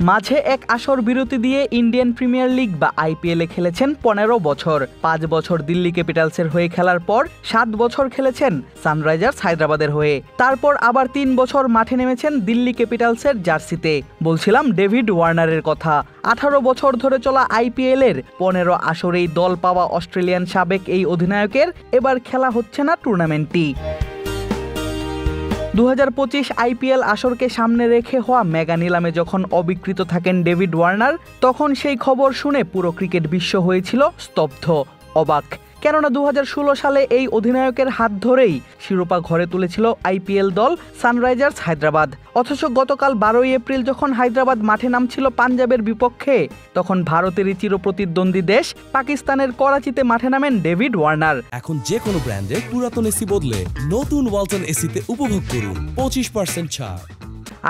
মাঝে এক আসর বিরতি দিয়ে ইন্ডিয়ান প্রিমিয়ার লিগ বা আইপিএলে খেলেছেন 15 বছর। 5 বছর দিল্লি ক্যাপিটালসের হয়ে খেলার পর 7 বছর খেলেছেন সানরাইজার্স হায়দ্রাবাদের হয়ে। তারপর আবার 3 বছর মাঠে নেমেছেন দিল্লি ক্যাপিটালসের জার্সিতে। বলছিলাম ডেভিড ওয়ার্নারের কথা। 18 বছর ধরে চলা আইপিএলের 15 আসরেই দল পাওয়া অস্ট্রেলিয়ান সাবেক এই অধিনায়কের এবার খেলা হচ্ছে না টুর্নামেন্টটি। 2025 আইপিএল আসরকে সামনে রেখে হওয়া মেগা নিলামে যখন অবিকৃত থাকেন ডেভিড ওয়ার্নার, তখন সেই খবর শুনে পুরো ক্রিকেট বিশ্ব হয়েছিল স্তব্ধ, অবাক। কেননা 2016 সালে এই অধিনায়কের হাত ধরেই শিরোপা ঘরে তুলেছিল আইপিএল দল সানরাইজার্স হায়দ্রাবাদ। অথচ গতকাল 12 এপ্রিল যখন হায়দ্রাবাদ মাঠে নামছিল পাঞ্জাবের বিপক্ষে, তখন ভারতেরই চিরপ্রতিদ্বন্দ্বী দেশ পাকিস্তানের করাচিতে মাঠে নামেন ডেভিড ওয়ার্নার। এখন যে কোনো ব্র্যান্ডের পুরাতন এসি বদলে নতুন ওয়ালটন এসিতে উপভোগ করুন 25% ছাড়।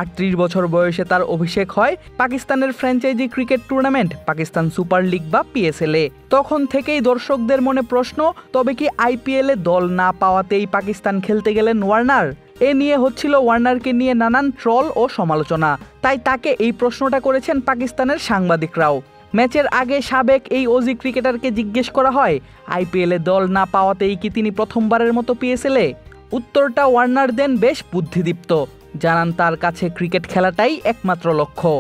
38 বছর বয়সে তার অভিষেক হয় পাকিস্তানের franchise cricket tournament Pakistan super league বা পিএসএলে। তখন থেকেই দর্শকদের মনে প্রশ্ন, তবে কি আইপিএলে দল না পাওয়াতেই পাকিস্তান খেলতে গেলেন ওয়ার্নার? এ নিয়ে হচ্ছিল ওয়ার্নারকে নিয়ে নানান ট্রল ও সমালোচনা। তাই তাকে এই প্রশ্নটা করেছেন পাকিস্তানের সাংবাদিকরাও। ম্যাচের আগে সাবেক এই অজি ক্রিকেটারকে জিজ্ঞেস করা হয়, আইপিএলে দল না পাওয়াতেই কি তিনি প্রথমবারের মতো পিএসএলে? উত্তরটা ওয়ার্নার দেন বেশ বুদ্ধিদীপ্ত। জানান তার কাছে ক্রিকেট খেলাটাই একমাত্র লক্ষ্য।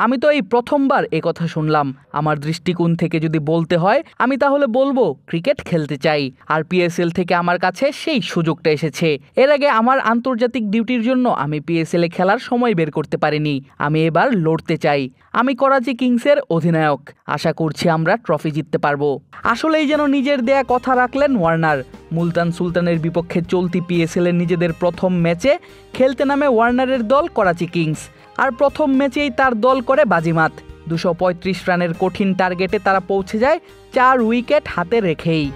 আমি তো এই প্রথমবার এ কথা শুনলাম। আমার দৃষ্টিকোণ থেকে যদি বলতে হয়, আমি তাহলে বলবো ক্রিকেট খেলতে চাই, আর পিএসএল থেকে আমার কাছে সেই সুযোগটা এসেছে। এর আগে আমার আন্তর্জাতিক ডিউটির জন্য আমি পিএসএলে খেলার সময় বের করতে পারিনি। আমি এবার লড়তে চাই। আমি করাচি কিংসের অধিনায়ক। আশা করছি আমরা ট্রফি জিততে পারবো। আসলেই যেন নিজের দেয়া কথা রাখলেন ওয়ার্নার। মুলতান সুলতানের বিপক্ষে চলতি পিএসএলে নিজেদের প্রথম ম্যাচে খেলতে নামে ওয়ার্নারের দল করাচি কিংস। আর প্রথম ম্যাচেই তার দল করে বাজিমাত। 235 রানের কঠিন টার্গেটে তারা পৌঁছে যায় 4 উইকেট হাতে রেখেই।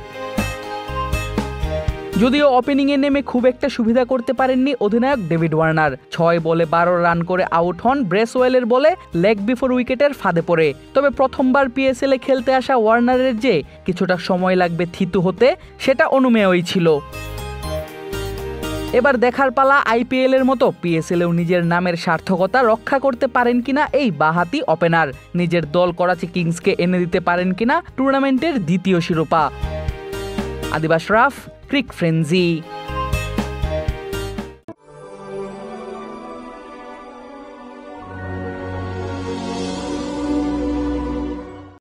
যদিও ওপেনিংয়ে নেমে খুব একটা সুবিধা করতে পারেননি অধিনায়ক ডেভিড ওয়ার্নার। 6 বলে 12 রান করে আউট হন ব্রেসওয়েলের বলে লেগ বিফোর উইকেটের ফাঁদে পড়ে। তবে প্রথমবার পিএসএলে খেলতে আসা ওয়ার্নারের যে কিছুটা সময় লাগবে থিতু হতে, সেটা অনুমেয়ই ছিল। এবার দেখার পালা আইপিএলের মতো পিএসএলেও নিজের নামের সার্থকতা রক্ষা করতে পারেন কিনা এই বাঁহাতি ওপেনার। নিজের দল করাচি কিংসকে এনে দিতে পারেন কিনা টুর্নামেন্টের দ্বিতীয় শিরোপা। আদিব আশরাফ, ক্রিক ফ্রেঞ্জি।